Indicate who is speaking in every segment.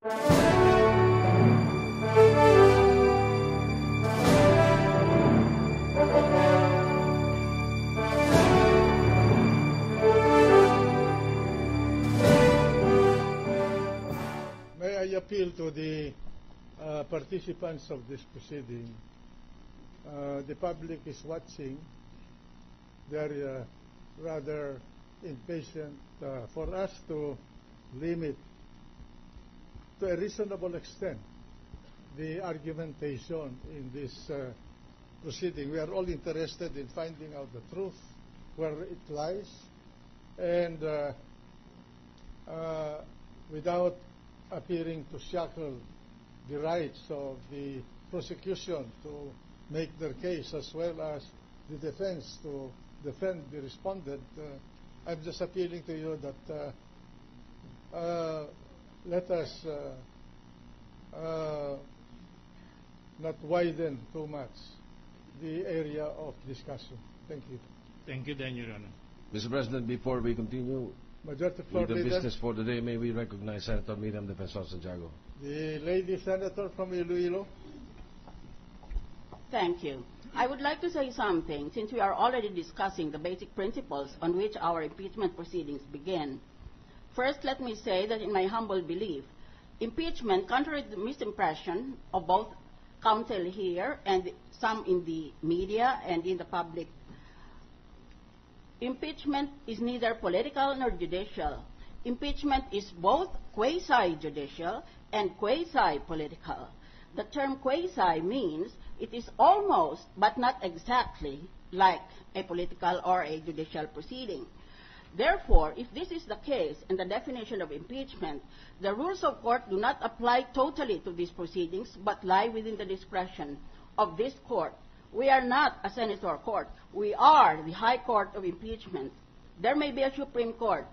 Speaker 1: May I appeal to the participants of this proceeding? The public is watching. They're rather impatient for us to limit to a reasonable extent the argumentation in this proceeding. We are all interested in finding out the truth, where it lies, and without appearing to shackle the rights of the prosecution to make their case, as well as the defense to defend the respondent, I'm just appealing to you that let us not widen too much the area of discussion. Thank you.
Speaker 2: Thank you, then, Your Honor.
Speaker 3: Mr. President, before we continue
Speaker 1: Majority
Speaker 3: with
Speaker 1: Floor
Speaker 3: the
Speaker 1: Leader,
Speaker 3: business for the day, may we recognize Senator Miriam Defensor Santiago.
Speaker 1: the lady senator from Iloilo.
Speaker 4: Thank you. I would like to say something, since we are already discussing the basic principles on which our impeachment proceedings begin. First, let me say that in my humble belief, impeachment, contrary to the misimpression of both counsel here and some in the media and in the public, impeachment is neither political nor judicial. Impeachment is both quasi-judicial and quasi-political. The term quasi means it is almost, but not exactly, like a political or a judicial proceeding. Therefore, if this is the case in the definition of impeachment, the rules of court do not apply totally to these proceedings, but lie within the discretion of this court. We are not a senator court. We are the High Court of Impeachment. There may be a Supreme Court,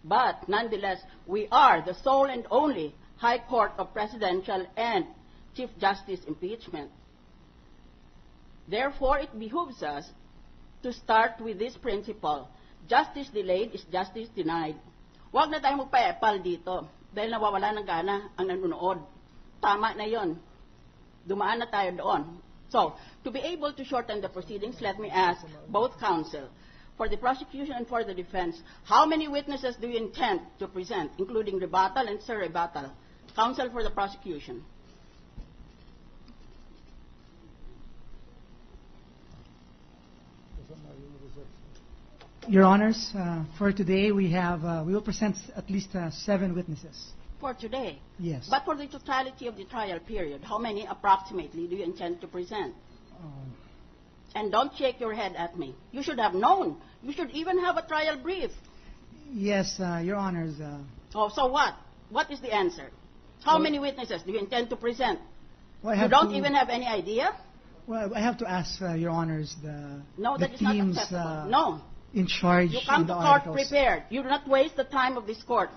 Speaker 4: but nonetheless, we are the sole and only High Court of Presidential and Chief Justice impeachment. Therefore, it behooves us to start with this principle. Justice delayed is justice denied. Huwag na tayong magpa-epal dito dahil nawawala ng gana ang nanonood. Tama na yon. Dumaan na tayo doon. So, to be able to shorten the proceedings, let me ask both counsel, for the prosecution and for the defense, how many witnesses do you intend to present, including rebuttal and surrebuttal? Counsel for the prosecution.
Speaker 5: Your Honors, for today we will present at least 7 witnesses.
Speaker 4: For today?
Speaker 5: Yes.
Speaker 4: But for the totality of the trial period, how many approximately do you intend to present? And don't shake your head at me. You should have known. You should even have a trial brief.
Speaker 5: Yes, Your Honors.
Speaker 4: Oh, so what? What is the answer? How many witnesses do you intend to present?
Speaker 5: Well,
Speaker 4: you don't even have any idea?
Speaker 5: Well, I have to ask, Your Honors,
Speaker 4: no,
Speaker 5: the
Speaker 4: that is
Speaker 5: teams
Speaker 4: not acceptable. No.
Speaker 5: In charge.
Speaker 4: You come
Speaker 5: in
Speaker 4: to
Speaker 5: the
Speaker 4: court
Speaker 5: articles.
Speaker 4: prepared. You do not waste the time of this court.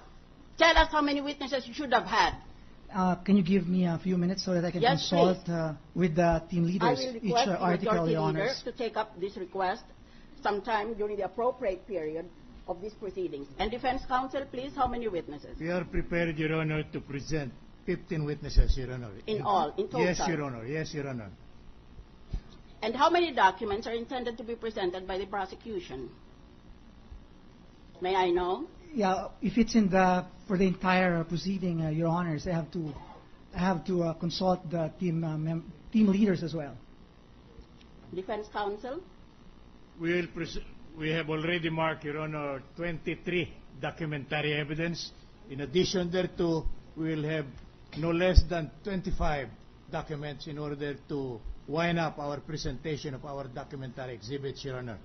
Speaker 4: Tell us how many witnesses you should have had.
Speaker 5: Can you give me a few minutes so that I can
Speaker 4: Yes,
Speaker 5: consult with the team leaders
Speaker 4: I will
Speaker 5: each
Speaker 4: request
Speaker 5: article, Your
Speaker 4: majority leader
Speaker 5: Honors?
Speaker 4: to take up this request sometime during the appropriate period of these proceedings. And defense counsel, please, how many witnesses?
Speaker 2: We are prepared, Your Honor, to present 15 witnesses, Your Honor.
Speaker 4: In all, in total?
Speaker 2: Yes, Your Honor. Yes, Your Honor.
Speaker 4: And how many documents are intended to be presented by the prosecution? May I know?
Speaker 5: Yeah, if it's for the entire proceeding, Your Honors, I have to consult the team leaders as well.
Speaker 4: Defense counsel?
Speaker 2: We have already marked, Your Honor, 23 documentary evidence. In addition thereto, we will have no less than 25 documents in order to wind up our presentation of our documentary exhibits, Your Honor.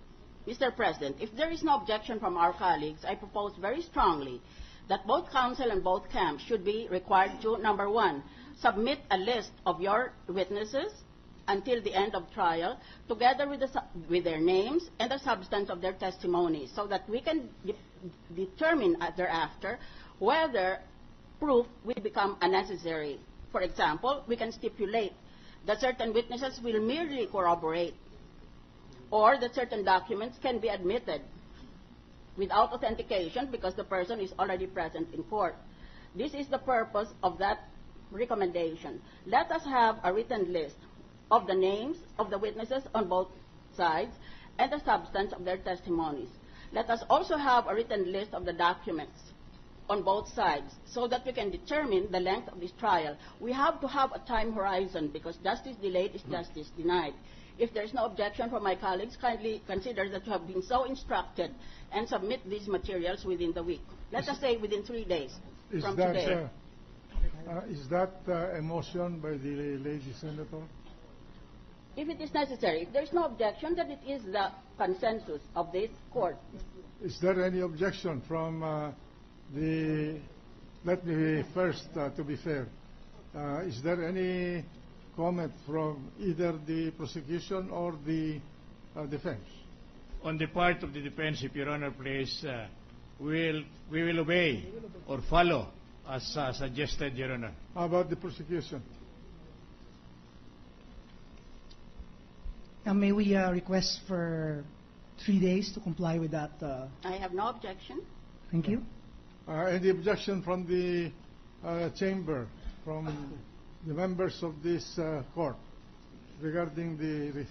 Speaker 4: Mr. President, if there is no objection from our colleagues, I propose very strongly that both counsel and both camps should be required to, number 1, submit a list of your witnesses until the end of trial, together with their names and the substance of their testimony, so that we can determine thereafter whether proof will become unnecessary. For example, we can stipulate that certain witnesses will merely corroborate, or that certain documents can be admitted without authentication because the person is already present in court. This is the purpose of that recommendation. Let us have a written list of the names of the witnesses on both sides and the substance of their testimonies. Let us also have a written list of the documents on both sides so that we can determine the length of this trial. We have to have a time horizon because justice delayed is justice denied. If there is no objection from my colleagues, kindly consider that you have been so instructed and submit these materials within the week. Let us say within 3 days from today.
Speaker 1: Is that a motion by the lady senator?
Speaker 4: If it is necessary, if there is no objection, then it is the consensus of this court.
Speaker 1: Is there any objection from let me first, to be fair, is there any comment from either the prosecution or the defense?
Speaker 2: On the part of the defense, if Your Honor please, we will obey or follow as suggested, Your Honor.
Speaker 1: How about the prosecution?
Speaker 5: May we request for 3 days to comply with that?
Speaker 4: I have no objection.
Speaker 5: Thank you.
Speaker 1: Any objection from the chamber, from the members of this court, regarding the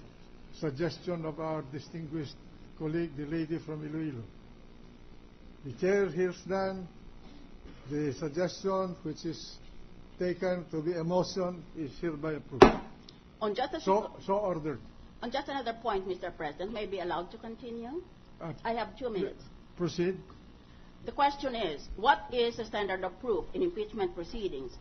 Speaker 1: suggestion of our distinguished colleague, the lady from Iloilo? The chair hears none. The suggestion, which is taken to be a motion, is hereby approved.
Speaker 4: On just a
Speaker 1: So ordered.
Speaker 4: On just another point, Mr. President, may I be allowed to continue? I have 2 minutes.
Speaker 1: Proceed.
Speaker 4: The question is, what is the standard of proof in impeachment proceedings?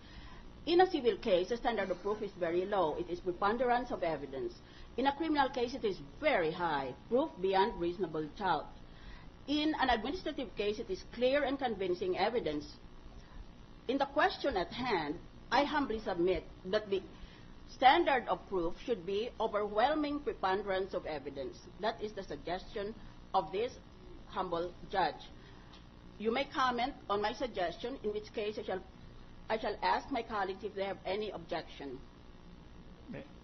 Speaker 4: In a civil case, the standard of proof is very low. It is preponderance of evidence. In a criminal case, it is very high, proof beyond reasonable doubt. In an administrative case, it is clear and convincing evidence. In the question at hand, I humbly submit that the standard of proof should be overwhelming preponderance of evidence. That is the suggestion of this humble judge. You may comment on my suggestion, in which case I shall ask my colleagues if they have any objection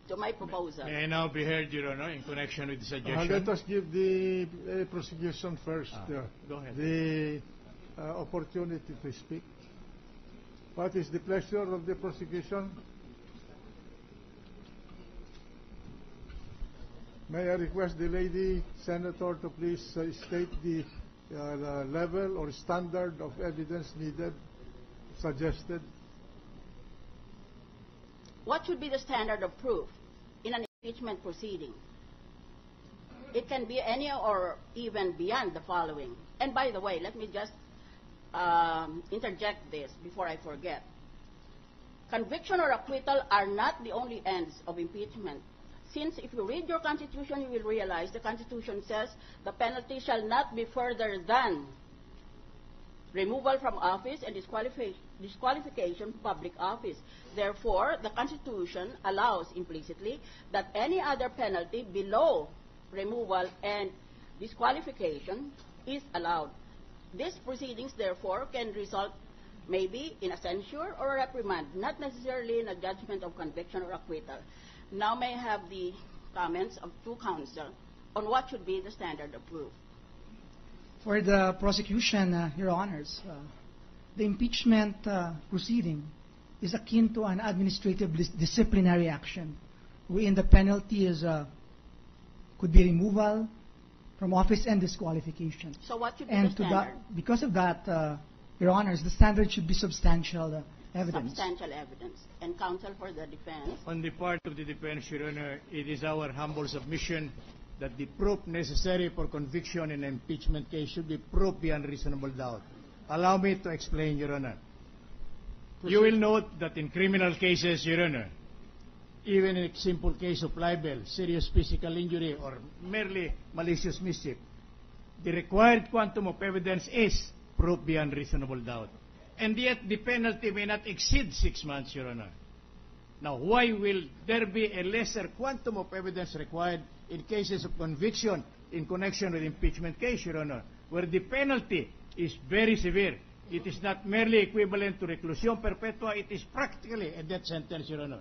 Speaker 4: to my proposal.
Speaker 2: May I now be heard, Your Honor, in connection with the suggestion?
Speaker 1: Let us give the prosecution first
Speaker 2: go ahead.
Speaker 1: the opportunity to speak. What is the pleasure of the prosecution? May I request the lady senator to please state the level or standard of evidence needed, suggested?
Speaker 4: What should be the standard of proof in an impeachment proceeding? It can be any or even beyond the following. And by the way, let me just interject this before I forget. Conviction or acquittal are not the only ends of impeachment. Since if you read your Constitution, you will realize the Constitution says the penalty shall not be further than removal from office and disqualification from public office. Therefore, the Constitution allows implicitly that any other penalty below removal and disqualification is allowed. These proceedings, therefore, can result maybe in a censure or a reprimand, not necessarily in a judgment of conviction or acquittal. Now may I have the comments of two counsel on what should be the standard of proof.
Speaker 5: For the prosecution, Your Honors, the impeachment proceeding is akin to an administrative disciplinary action, wherein the penalty is could be removal from office and disqualification.
Speaker 4: So what should be
Speaker 5: And
Speaker 4: the standard?
Speaker 5: because of that, Your Honors, the standard should be substantial evidence.
Speaker 4: Substantial evidence. And counsel for the defense.
Speaker 2: On the part of the defense, Your Honor, it is our humble submission that the proof necessary for conviction in an impeachment case should be proved beyond reasonable doubt. Allow me to explain, Your Honor. You will note that in criminal cases, Your Honor, even in a simple case of libel, serious physical injury, or merely malicious mischief, the required quantum of evidence is proof beyond reasonable doubt. And yet the penalty may not exceed 6 months, Your Honor. Now, why will there be a lesser quantum of evidence required in cases of conviction in connection with impeachment case, Your Honor, where the penalty is very severe? It is not merely equivalent to reclusion perpetua, it is practically a death sentence, Your Honor.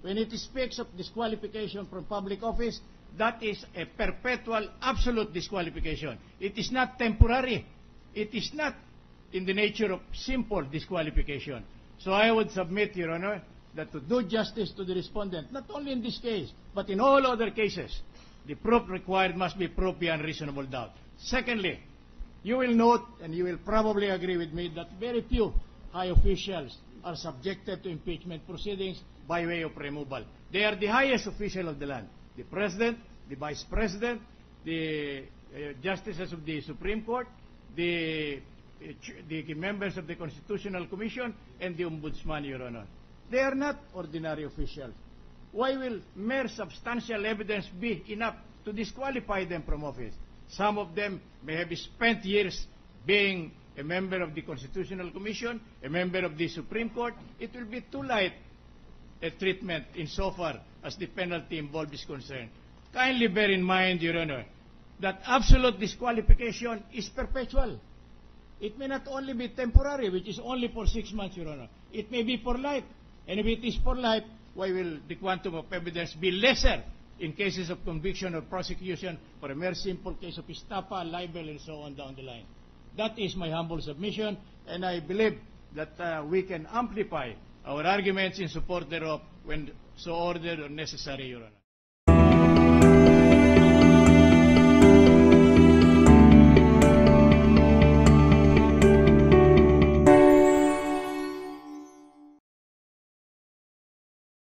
Speaker 2: When it speaks of disqualification from public office, that is a perpetual absolute disqualification. It is not temporary. It is not in the nature of simple disqualification. So I would submit, Your Honor, that to do justice to the respondent, not only in this case, but in all other cases, the proof required must be proof beyond reasonable doubt. Secondly, you will note, and you will probably agree with me, that very few high officials are subjected to impeachment proceedings by way of removal. They are the highest official of the land: the President, the Vice President, the Justices of the Supreme Court, the members of the Constitutional Commission, and the Ombudsman, Your Honor. They are not ordinary officials. Why will mere substantial evidence be enough to disqualify them from office? Some of them may have spent years being a member of the Constitutional Commission, a member of the Supreme Court. It will be too light a treatment insofar as the penalty involved is concerned. Kindly bear in mind, Your Honor, that absolute disqualification is perpetual. It may not only be temporary, which is only for 6 months, Your Honor. It may be for life. And if it is for life, why will the quantum of evidence be lesser in cases of conviction or prosecution for a mere simple case of estafa, libel, and so on down the line? That is my humble submission, and I believe that we can amplify our arguments in support thereof when so ordered or necessary, Your Honor.